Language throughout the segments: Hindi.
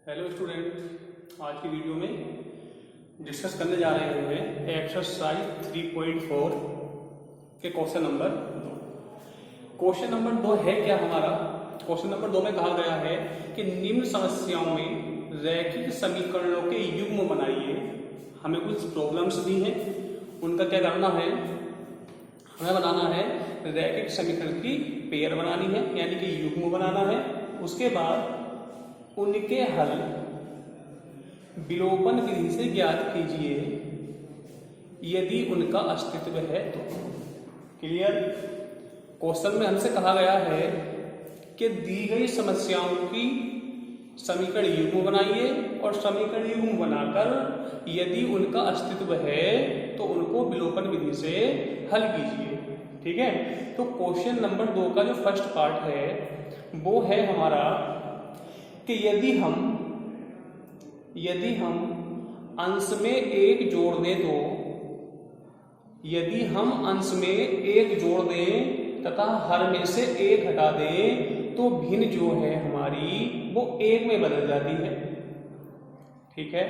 हेलो स्टूडेंट, आज की वीडियो में डिस्कस करने जा रहे हैं एक्सरसाइज 3.4 के क्वेश्चन नंबर 2। क्वेश्चन नंबर 2 है क्या हमारा? क्वेश्चन नंबर 2 में कहा गया है कि निम्न समस्याओं में रैखिक समीकरणों के युग्म बनाइए। हमें कुछ प्रॉब्लम्स दी हैं, उनका क्या करना है? हमें बनाना है रैखिक समीकरण की पेयर बनानी है, यानी कि युग्म बनाना है। उसके बाद उनके हल विलोपन विधि से ज्ञात कीजिए यदि उनका अस्तित्व है तो। क्लियर? क्वेश्चन में हमसे कहा गया है कि दी गई समस्याओं की समीकरण युग्म बनाइए और समीकरण युग्म बनाकर यदि उनका अस्तित्व है तो उनको विलोपन विधि से हल कीजिए। ठीक है, तो क्वेश्चन नंबर 2 का जो फर्स्ट पार्ट है वो है हमारा कि यदि हम अंश में एक जोड़ दें तो, यदि हम अंश में एक जोड़ दें तथा हर में से एक हटा दें तो भिन्न जो है हमारी वो एक में बदल जाती है। ठीक है,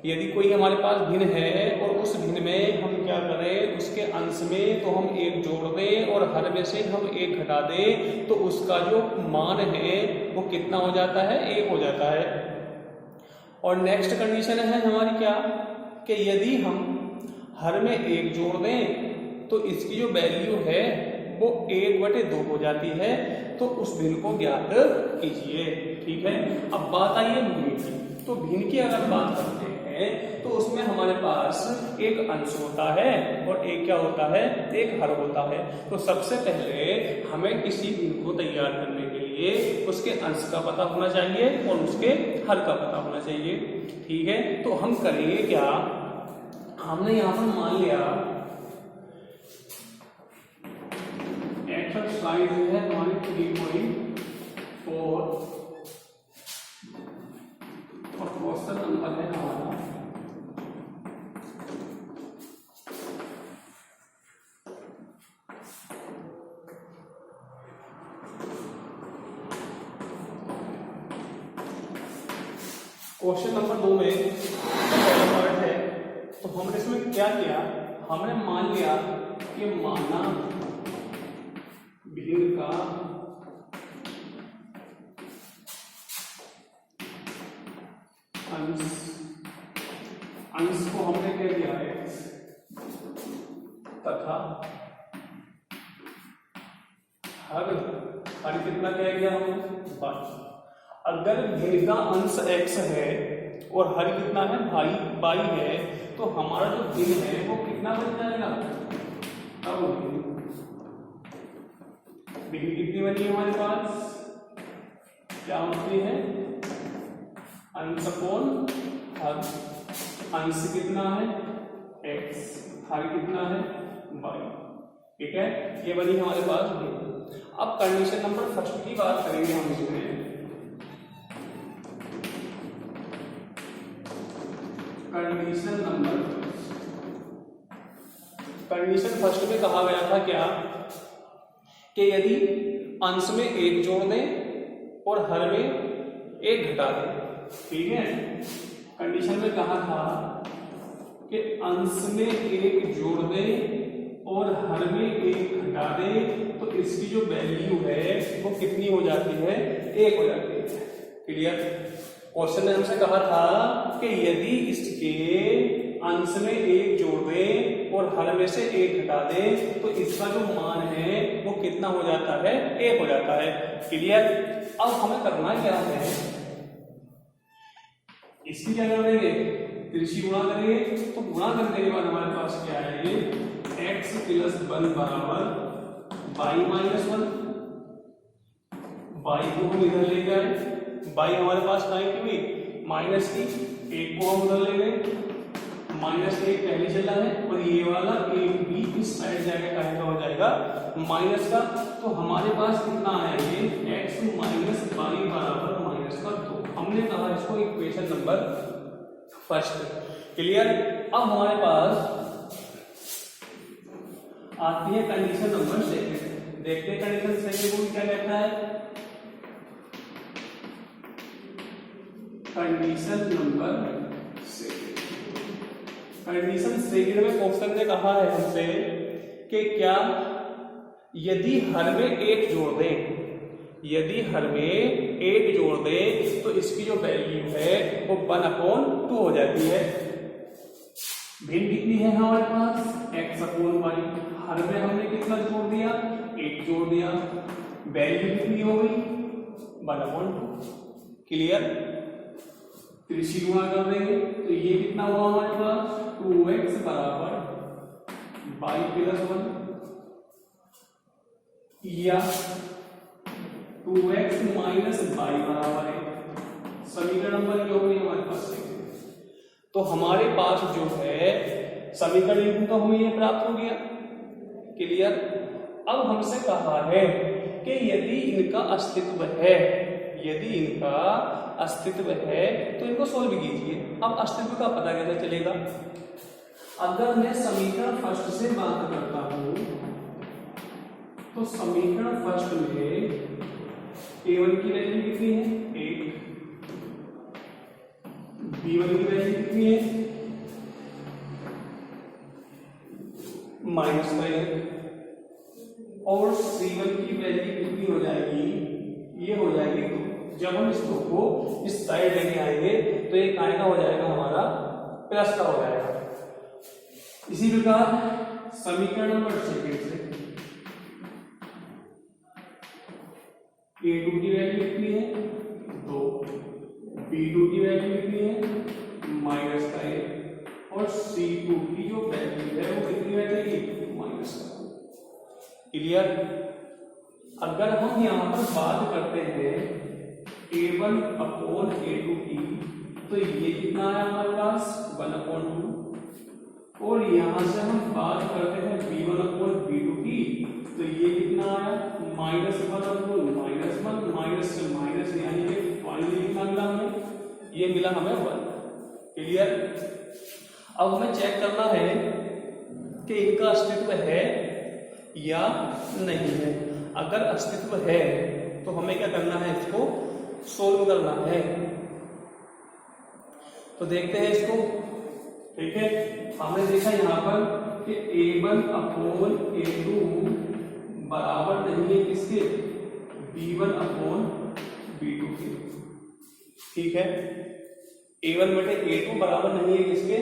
यदि कोई हमारे पास भिन्न है और उस भिन्न में हम क्या करें, उसके अंश में तो हम एक जोड़ दें और हर में से हम एक हटा दें तो उसका जो मान है वो कितना हो जाता है? एक हो जाता है। और नेक्स्ट कंडीशन है हमारी क्या, कि यदि हम हर में एक जोड़ दें तो इसकी जो वैल्यू है वो 1/2 हो जाती है, तो उस भिन्न को ज्ञात कीजिए। ठीक है, अब बात आई है भिन्न की। तो भिन्न की अगर बात करते हैं तो उसमें हमारे पास एक अंश होता है और एक क्या होता है? एक हर होता है। तो सबसे पहले हमें किसी भिन्न को तैयार करने के लिए उसके अंश का पता होना चाहिए और उसके हर का पता होना चाहिए। ठीक है, तो हम करेंगे क्या, हमने यहां पर मान लिया एक्सरसाइज है हमारी 3.4 और क्वेश्चन नंबर है हमारा क्वेश्चन नंबर 2 में पहला पार्ट है। तो हमने इसमें क्या किया, हमने मान लिया कि माना भिन्न का अंश को हमने क्या किया है तथा हर कितना क्या किया हमने? 22। अगर भिन्न का अंश x है और हर कितना है y है तो हमारा जो भिन्न है वो कितना बन जाएगा? अब भिन्न कितनी बनी हमारे पास? क्या होती है? अंश अपॉन हर। अंश कितना है? x, हर कितना है? y। ठीक है, ये बनी हमारे पास भिन्न। अब कंडीशन नंबर फर्स्ट की बात करेंगे हम इसमें। कंडीशन फर्स्ट में कहा गया था क्या, कि यदि अंश में एक जोड़ दें और हर में एक घटा दें। ठीक है, कंडीशन में कहा था कि अंश में एक जोड़ दें और हर में एक घटा दें तो इसकी जो वैल्यू है वो कितनी हो जाती है? 1 हो जाती है। क्लियर? क्वेश्चन ने हमसे कहा था कि यदि इसके अंश में एक जोड़ दें और हर में से एक घटा दें तो इसका जो मान है वो कितना हो जाता है? 1 हो जाता है। क्लियर? अब हमें करना क्या है, इसकी क्या कर देंगे? त्रिशी गुणा करेंगे। तो गुणा करने के बाद हमारे पास क्या आएगी? x + 1 बराबर y - 1। y को हम इधर ले जाए, y हमारे पास टाइम की हुई माइनस की, 1 को हम उधर ले गए, -1 पहले चला है और ये वाला एक भी इस साइड जाके का हो जाएगा माइनस का। तो हमारे पास कितना आएंगे? x - y बराबर -2। हमने कहा इसको इक्वेशन नंबर फर्स्ट। क्लियर? अब हमारे पास आती है कंडीशन नंबर सेकंड। देखते हैं कंडीशन सेकंड को क्या कहता है। Condition number second. Condition second में क्वेश्चन ने कहा है हमसे कि क्या यदि हर में एक जोड़ दें, यदि हर में एक जोड़ दें तो इसकी जो वैल्यू है वो 1/2 हो जाती है। भिन्न कितनी है हमारे पास x/y। हर में हमने कितना जोड़ दिया, एक जोड़ दिया, वैल्यू कितनी हो गई 1/2। क्लियर। त्रिशी गुणा कर देंगे तो ये कितना हुआ हमारे पास 2x बराबर y + 1 या 2x - y बराबर है। समीकरण नंबर क्या हो गई हमारे पास से। तो हमारे पास जो है समीकरण तो हमें ये प्राप्त हो गया। क्लियर। अब हमसे कहा है कि यदि इनका अस्तित्व है, यदि इनका अस्तित्व है तो इनको सोल्व कीजिए। अब अस्तित्व का पता कैसे चलेगा। अगर मैं समीकरण फर्स्ट से बात करता हूं तो समीकरण फर्स्ट में a1 की वैल्यू कितनी है 1, b1 की वैल्यू कितनी है -1 और c1 की वैल्यू कितनी हो जाएगी, ये हो जाएगी 2। जब हम इस 2 को इस साइड लेके आएंगे तो एक आएगा हो जाएगा हमारा प्लस का हो जाएगा। इसी प्रकार समीकरण नंबर सेकंड से a2 की वैल्यू कितनी है 2, b2 की वैल्यू कितनी है -1 और c2 की जो वैल्यू है वो कितनी आ जाएगी -1। क्लियर। अगर हम यहाँ पर बात करते हैं a1/a2 की तो ये कितना है हमारे पास 1/2 और यहां से हम बात करते हैं b1/b2 की तो ये कितना आया -1/-1 माइनस से माइनस यानी कि फाइनली कितना मिला हमें, ये मिला हमें 1। क्लियर। अब हमें चेक करना है कि इनका अस्तित्व है या नहीं है। अगर अस्तित्व है तो हमें क्या करना है, इसको सोल्व करना है। तो देखते हैं इसको। ठीक है। हमने देखा यहाँ पर कि a1/a2 बराबर नहीं है किसके b1/b2 के। ठीक है। a1/a2 बराबर नहीं है किसके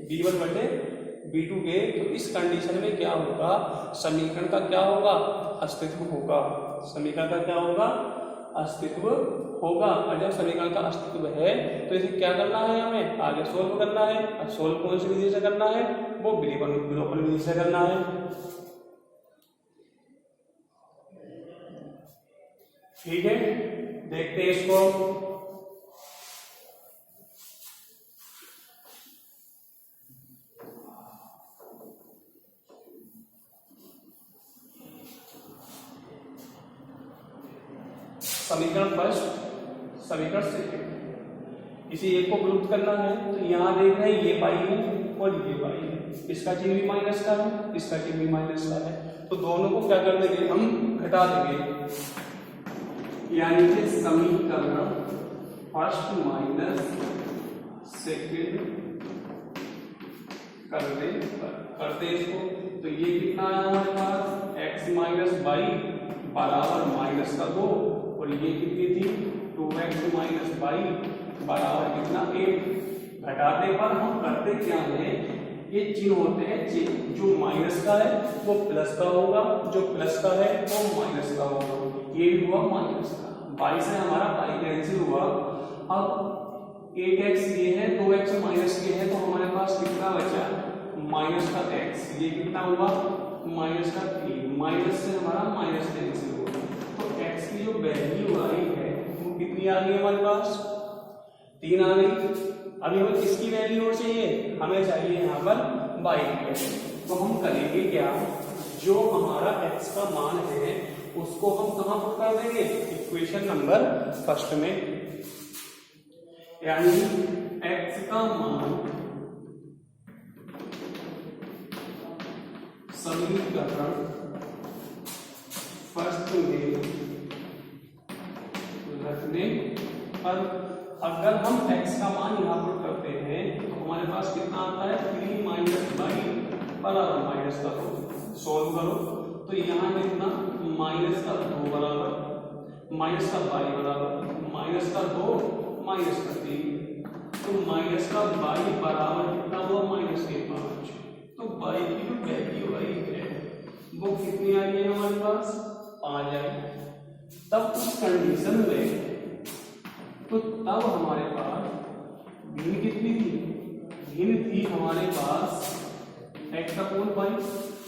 b1/b2 के। तो इस कंडीशन में क्या होगा, समीकरण का क्या होगा अस्तित्व होगा। समीकरण का क्या होगा अस्तित्व होगा। और जब समीकरण का अस्तित्व है तो इसे क्या करना है, हमें आगे सोल्व करना है। और सोल्व कौन सी विधि से करना है, वो विलोपन विधि से करना है। ठीक है। देखते हैं इसको। समीकरण फर्स्ट, समीकरण सेकंड, इसी एक को विलुप्त करना है। तो यहाँ देख रहे हैं ये पाई है और ये पाई है, इसका चिन्ह भी माइनस का है, इसका चिन्ह भी माइनस का है। तो दोनों को क्या कर देंगे, हम घटा देंगे। यानी कि समीकरण फर्स्ट माइनस सेकंड करते इसको। तो ये कितना है हमारे पास x - y बराबर -2 और ये कितनी थी 2x - y बराबर कितना 8। घटाने पर हम करते क्या है, ये चिन्ह होते हैं चिन्ह, जो माइनस का है वो प्लस का होगा, जो प्लस का है वो माइनस का होगा। ये भी हुआ माइनस का, बाई से हमारा बाई कैंसिल हुआ। अब 8x ये है, 2x माइनस के है, तो हमारे पास कितना बचा माइनस का x। ये कितना हुआ माइनस का 3, माइनस से हमारा माइनस कैंसिल हुआ। तो x की जो वैल्यू आई है वो कितनी आ गई हमारे पास 3 आ गई। अभी हमें किसकी वैल्यू और चाहिए, हमें चाहिए यहाँ पर y की वैल्यू। तो हम करेंगे क्या, जो हमारा x का मान है उसको हम कहाँ पुट कर देंगे, इक्वेशन नंबर फर्स्ट में। यानी x का मान समीकरण फर्स्ट में रखने पर अगर हम x का मान यहाँ पुट करते हैं तो हमारे पास कितना आता है 3 माइनस बाई बराबर माइनस का 2 सोल्व करो तो यहाँ कितना माइनस का 2 बराबर माइनस का बाई बराबर माइनस का 2 माइनस का 3 तो माइनस का बाई बराबर कितना हुआ माइनस के 5 तो बाई की जो वैल्यू आई है वो कितनी आई है हमारे पास 5 आई। तब उस कंडीशन में तो तब हमारे पास भिन्न कितनी थी भिन्न थी हमारे पास x अपॉन बाई।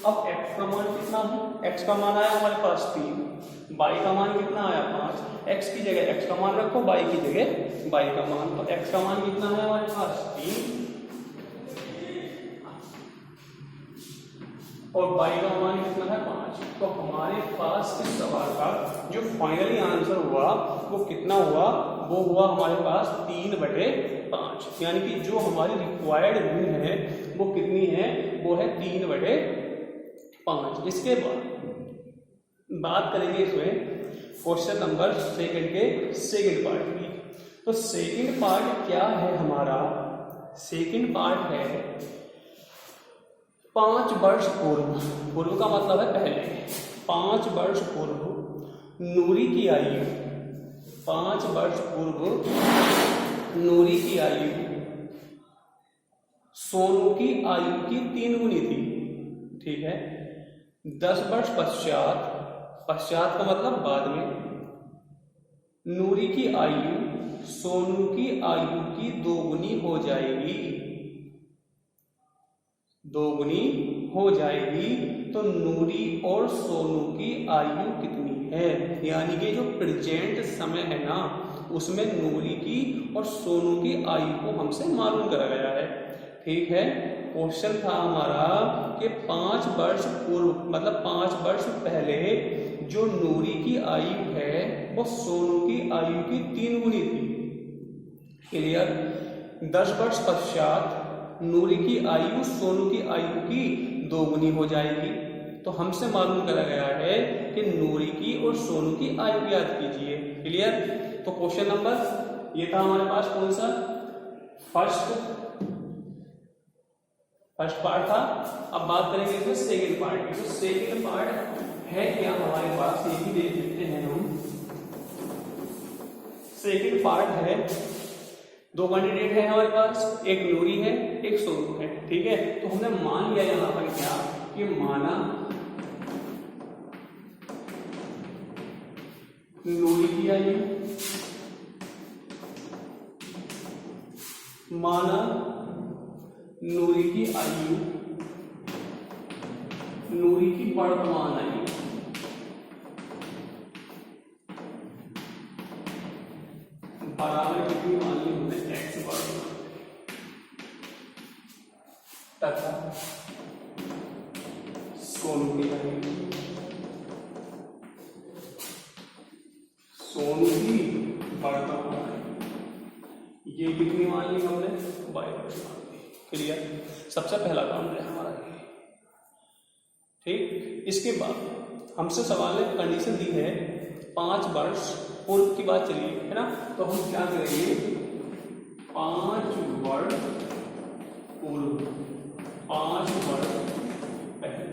अब x का मान कितना है x का मान आया हमारे पास 3 बाई का मान कितना आया 5 x की जगह x का मान रखो बाई की जगह बाई का मान तो x का मान कितना है हमारे पास 3 और बाई का मान कितना है 5। तो हमारे पास इस सवाल का जो फाइनली आंसर हुआ वो कितना हुआ वो हुआ हमारे पास 3/5 यानी कि जो हमारी रिक्वायर्ड भिन्न है वो कितनी है वो है 3/5। इसके बाद बात करेंगे इसमें क्वेश्चन नंबर सेकंड के सेकंड पार्ट की। तो सेकंड पार्ट क्या है हमारा सेकंड पार्ट है 5 वर्ष पूर्व का मतलब है पहले 5 वर्ष पूर्व नूरी की आयु 5 वर्ष पूर्व नूरी की आयु सोनू की आयु की 3 गुनी थी। ठीक है 10 वर्ष पश्चात का मतलब बाद में नूरी की आयु सोनू की आयु की 2 गुनी हो जाएगी 2 गुनी हो जाएगी। तो नूरी और सोनू की आयु कितनी है यानी कि जो प्रेजेंट समय है ना उसमें नूरी की और सोनू की आयु को हमसे मालूम करा गया है। ठीक है क्वेश्चन था हमारा कि 5 वर्ष पूर्व मतलब 5 वर्ष पहले जो नूरी की आयु है वो सोनू की आयु की 3 गुनी थी। क्लियर 10 वर्ष पश्चात नूरी की आयु सोनू की आयु की 2 गुनी हो जाएगी। तो हमसे मालूम करा गया है कि नूरी की और सोनू की आयु याद कीजिए। क्लियर तो क्वेश्चन नंबर ये था हमारे पास कौन सा फर्स्ट पार्ट था। अब बात करेंगे इसमें सेकंड पार्ट की। तो सेकंड पार्ट है क्या हमारे पास ये भी देख लेते हैं हम। सेकंड पार्ट है 2 कैंडिडेट है हमारे पास एक नूरी है एक सोनू है। ठीक है तो हमने मान लिया यहां पर क्या कि माना नूरी की आयु माना नूरी की आयु नूरी की वर्तमान आयु बराबर कितनी मानी हमने x वर्तमान तथा सोनू की आयु सोनू की वर्तमान ये कितनी मान ली हमने y वर्तमान। क्लियर सबसे पहला काम है हमारा ये। ठीक इसके बाद हमसे सवाल ने कंडीशन दी है 5 वर्ष पूर्व की बात चलिए है ना। तो हम क्या करेंगे 5 वर्ष पूर्व 5 वर्ष पहले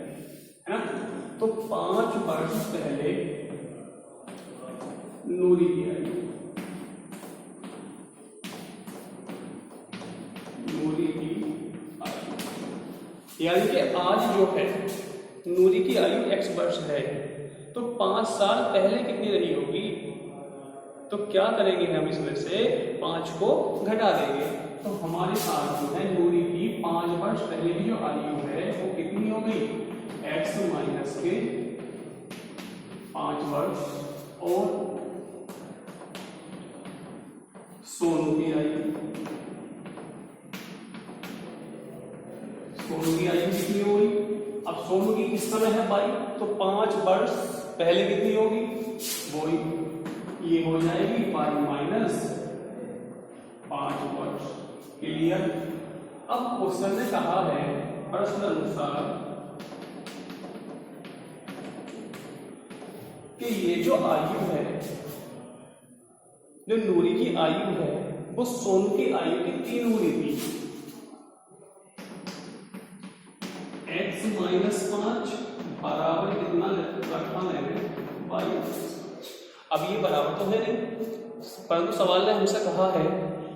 है ना। तो 5 वर्ष पहले नूरी की आयु नूरी की आयु यानी कि आज जो है नूरी की आयु x वर्ष है तो 5 साल पहले कितनी रही होगी। तो क्या करेंगे हम इसमें से 5 को घटा देंगे। तो हमारे पास जो है नूरी की 5 वर्ष पहले की जो आयु है वो कितनी हो गई x माइनस के 5 वर्ष और सोनू की आयु कितनी होगी। अब सोनू की किस समय है बाई तो 5 वर्ष पहले कितनी होगी वो ये हो जाएगी बाई माइनस 5 वर्ष। क्लियर अब क्वेश्चन ने कहा है प्रश्न अनुसार कि ये जो आयु है जो नूरी की आयु है वो सोनू की आयु की 3 गुनी थी। x माइनस 5 बराबर कितना रखा मैंने, y। अब ये बराबर तो है नहीं, परंतु सवाल ने हमसे कहा है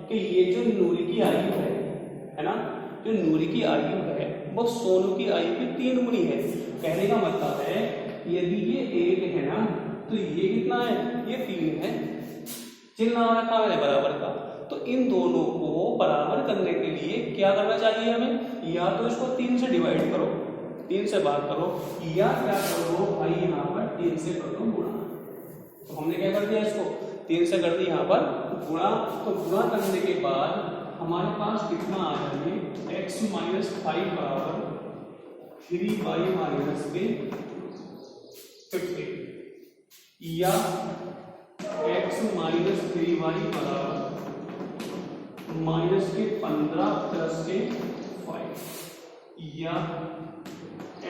कि ये जो नूरी की आयु है ना, जो नूरी की आयु है वो सोनू की आयु की 3 गुनी है। कहने का मतलब है यदि ये 1 है ना, तो ये कितना है, ये 3 है। चिन्ह रखा है बराबर का, तो इन दोनों को बराबर करने के लिए क्या करना चाहिए हमें, या तो इसको 3 से डिवाइड करो, 3 से भाग करो, या क्या करो भाई यहाँ पर 3 से कर दो गुणा। तो हमने क्या कर दिया, इसको 3 से कर दिया यहाँ पर गुणा। तो गुणा करने के बाद हमारे पास कितना आ जाएंगे, x माइनस 5 बराबर 3y माइनस के 50, या x माइनस 3y बराबर माइनस के 15 प्लस के 5, या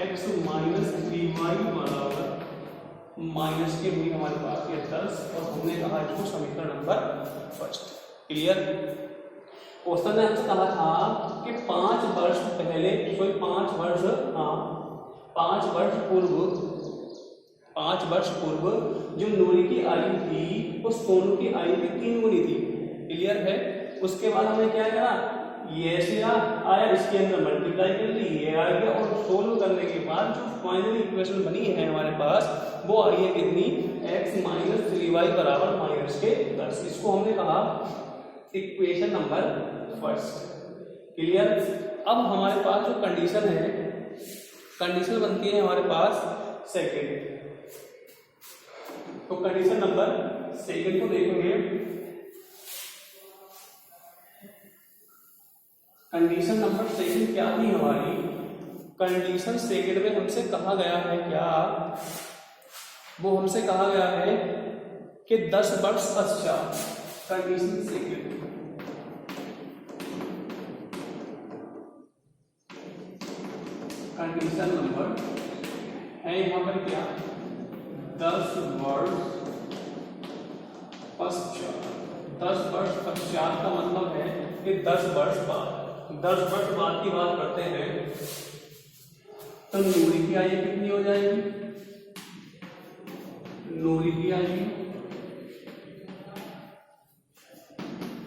x माइनस 3y बराबर माइनस के भी हमारे पास ये 10, और हमने कहा इसको समीकरण नंबर फर्स्ट। क्लियर। क्वेश्चन ने हमसे कहा था कि 5 वर्ष पहले, कोई 5 वर्ष, हाँ 5 वर्ष पूर्व जो नूरी की आयु थी वो सोनू की आयु की 3 गुनी थी। क्लियर है। उसके बाद हमने क्या करा, ये से आया, इसके अंदर मल्टीप्लाई कर ली, ये आ गया, और सोल्व करने के बाद जो फाइनल इक्वेशन बनी है हमारे पास वो आई है कितनी, x माइनस 3y बराबर माइनस के 10। इसको हमने कहा इक्वेशन नंबर फर्स्ट। क्लियर। अब हमारे पास जो कंडीशन है, कंडीशन बनती है हमारे पास सेकेंड। तो कंडीशन नंबर सेकेंड को देखेंगे। कंडीशन नंबर सेकेंड क्या थी हमारी, कंडीशन सेकेंड में हमसे कहा गया है क्या, वो हमसे कहा गया है कि 10 वर्ष पश्चात, कंडीशन सेकेंड, कंडीशन नंबर है यहां पर क्या, 10 वर्ष पश्चात। 10 वर्ष पश्चात का मतलब है कि 10 वर्ष बाद, 10 वर्ष बाद की बात करते हैं तो नूरी की आयु कितनी हो जाएगी, नूरी की आयु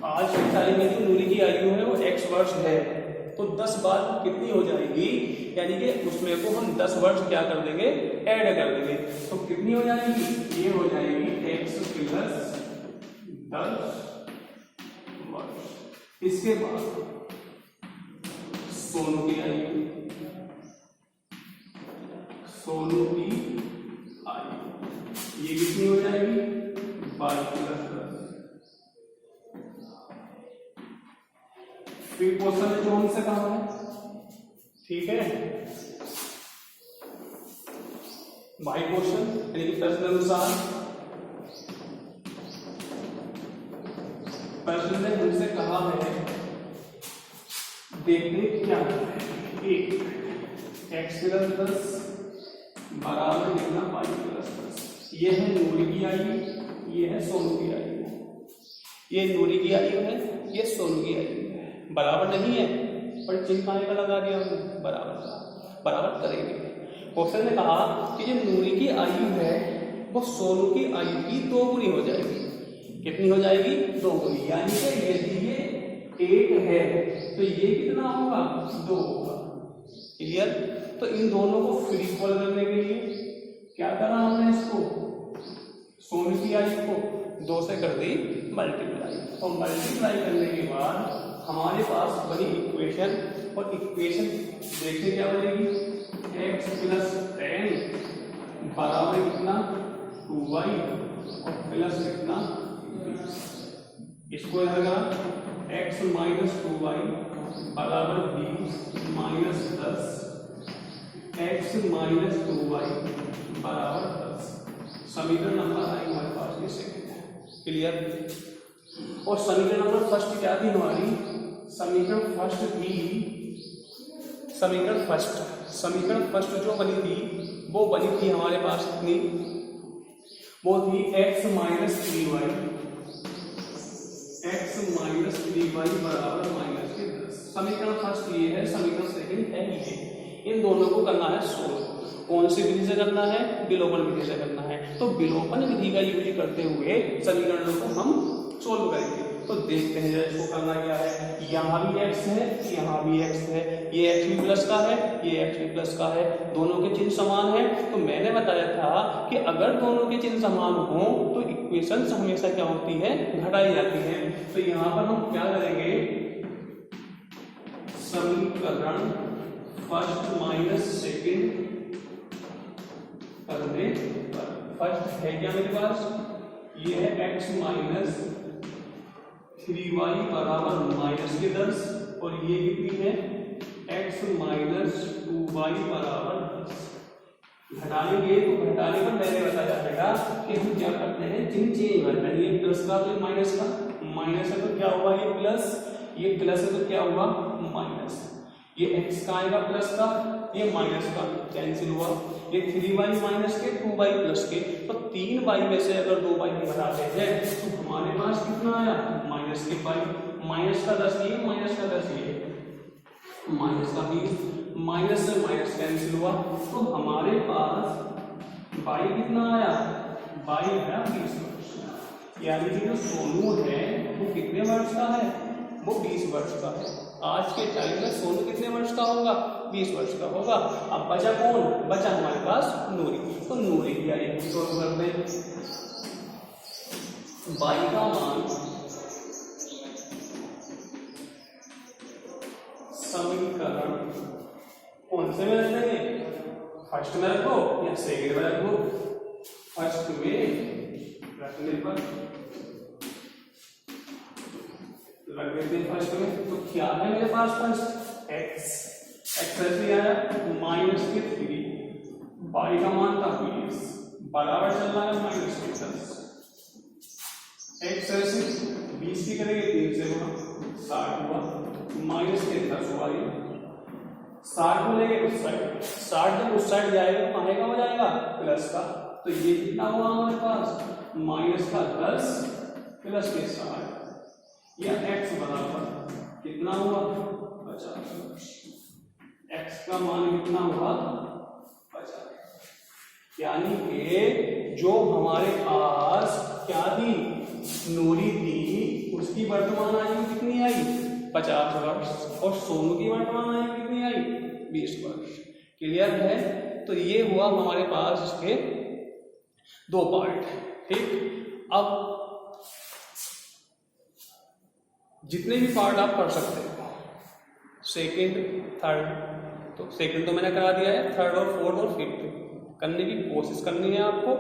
आज की तारीख में जो नूरी की आयु है वो x वर्ष है, तो 10 बाद कितनी हो जाएगी, यानी कि उसमें को हम 10 वर्ष क्या कर देंगे, ऐड कर देंगे। तो कितनी हो जाएगी, ये हो जाएगी x प्लस 10 वर्ष। इसके बाद सोनू की आयु, सोनू की आयु ये कितनी हो जाएगी, 22 प्लस 10। फिर क्वेश्चन में जो हमसे कहा है, ठीक है, बाई क्वेश्चन यानी कि प्रश्न अनुसार, प्रश्न ने हमसे कहा है देखने क्या है, एक x प्लस 10 बराबर कितना, y प्लस 10। ये है नूरी की आयु, ये है सोनू की आयु, ये नूरी की आयु है, ये सोनू की आयु है। बराबर नहीं है पर चिन्ह का लगा दिया हमने, बराबर का, बराबर करेंगे। क्वेश्चन ने कहा कि जो नूरी की आयु है वो सोनू की आयु की 2 गुनी हो जाएगी। कितनी हो जाएगी, 2 गुनी, यानी कि यदि ये 1 है तो ये कितना होगा, 2 होगा। क्लियर। तो इन दोनों को फिर इक्वल करने के लिए क्या करा हमने, इसको सोनू की आयु को 2 से कर दी मल्टीप्लाई, और मल्टीप्लाई करने के बाद हमारे पास बनी इक्वेशन, और इक्वेशन देखिए क्या बनेगी, x प्लस 10 बराबर कितना, 2y, और प्लस कितना 20। इसको लगा x माइनस 2y बराबर 20 माइनस 10, x माइनस 2y बराबर 10। समीकरण नंबर आई हमारे पास ये सेकंड है। क्लियर। और समीकरण नंबर फर्स्ट क्या थी हमारी, समीकरण फर्स्ट जो बनी थी वो बनी थी हमारे पास कितनी, वो थी x minus 3y, x minus 3y बराबर माइनस के 10। समीकरण फर्स्ट ये है, समीकरण सेकंड है ये। इन दोनों को करना है सोल्व। कौन सी विधि से करना है? विलोपन विधि से करना है। तो विलोपन विधि का यूज करते हुए समीकरणों को हम सोल्व करेंगे। तो देखते हैं इसको करना क्या है। यहाँ भी x है, यहाँ भी x है, ये x भी प्लस का है, ये x भी प्लस का है, दोनों के चिन्ह समान है। तो मैंने बताया था कि अगर दोनों के चिन्ह समान हो तो इक्वेशन हमेशा क्या होती है? घटाई जाती है। तो यहाँ पर हम क्या करेंगे, समीकरण फर्स्ट माइनस सेकंड करने पर, फर्स्ट है क्या मेरे पास? ये है x माइनस 3y बराबर माइनस के 10 और ये कितनी है? x माइनस 2y बराबर 10। घटाएंगे तो घटाने पर मैंने बताया बेटा कि हम क्या करते हैं, चिन्ह चेंज करते हैं। ये प्लस का तो माइनस का, माइनस है तो क्या हुआ? ये प्लस, ये प्लस है तो क्या हुआ? माइनस। ये x का आएगा प्लस का, ये माइनस का, कैंसिल हुआ। ये 3y माइनस के 2y प्लस के, तो 3y में से अगर 2y घटाते हैं तो हमारे पास कितना आया? माइनस के y। माइनस का 10 ये, माइनस का 10 ये, माइनस का 20, माइनस से माइनस कैंसिल हुआ। तो हमारे पास y कितना आया? y आया 20 वर्ष। यानी कि जो सोनू है वो कितने वर्ष का है? वो 20 वर्ष का है। आज के टाइम में सोनू कितने वर्ष का होगा? 20 वर्ष का होगा। अब बचा कौन? बचा हमारे पास नूरी। तो नूरी की आइए सोल्व करते हैं। y का मान समीकरण कौन से में रख देंगे? फर्स्ट में रखो या सेकंड में रखो? फर्स्ट में रखने पर रख देते हैं फर्स्ट में। तो क्या है मेरे पास फर्स्ट? x ऐसे आया माइनस के 3, y का मान था 20 बराबर चल रहा है माइनस के 10। x ऐसे 20 की करेंगे 3 से गुणा, 60 हुआ, माइनस के 10 हुआ। ये 60 को लेंगे उस साइड, 60 जब उस साइड जाएगा तो कहाँ का हो जाएगा? प्लस का। तो ये कितना हुआ हमारे पास? माइनस का 10 प्लस के 60 या x बराबर कितना हुआ? 50। x का मान कितना हुआ? 50। यानी कि जो हमारे पास क्या थी? नूरी थी, उसकी वर्तमान आयु कितनी आई? 50 वर्ष। और सोनू की वर्तमान आयु कितनी आई? 20 वर्ष। क्लियर है? तो ये हुआ हमारे पास इसके दो पार्ट। ठीक, अब जितने भी पार्ट आप कर सकते हो, सेकंड, थर्ड, तो सेकंड तो मैंने करा दिया है, थर्ड और फोर्थ और फिफ्थ करने की कोशिश करनी है आपको।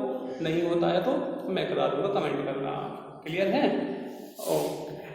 नहीं होता है तो मैं करा दूंगा, कमेंट करना। क्लियर है? ओके।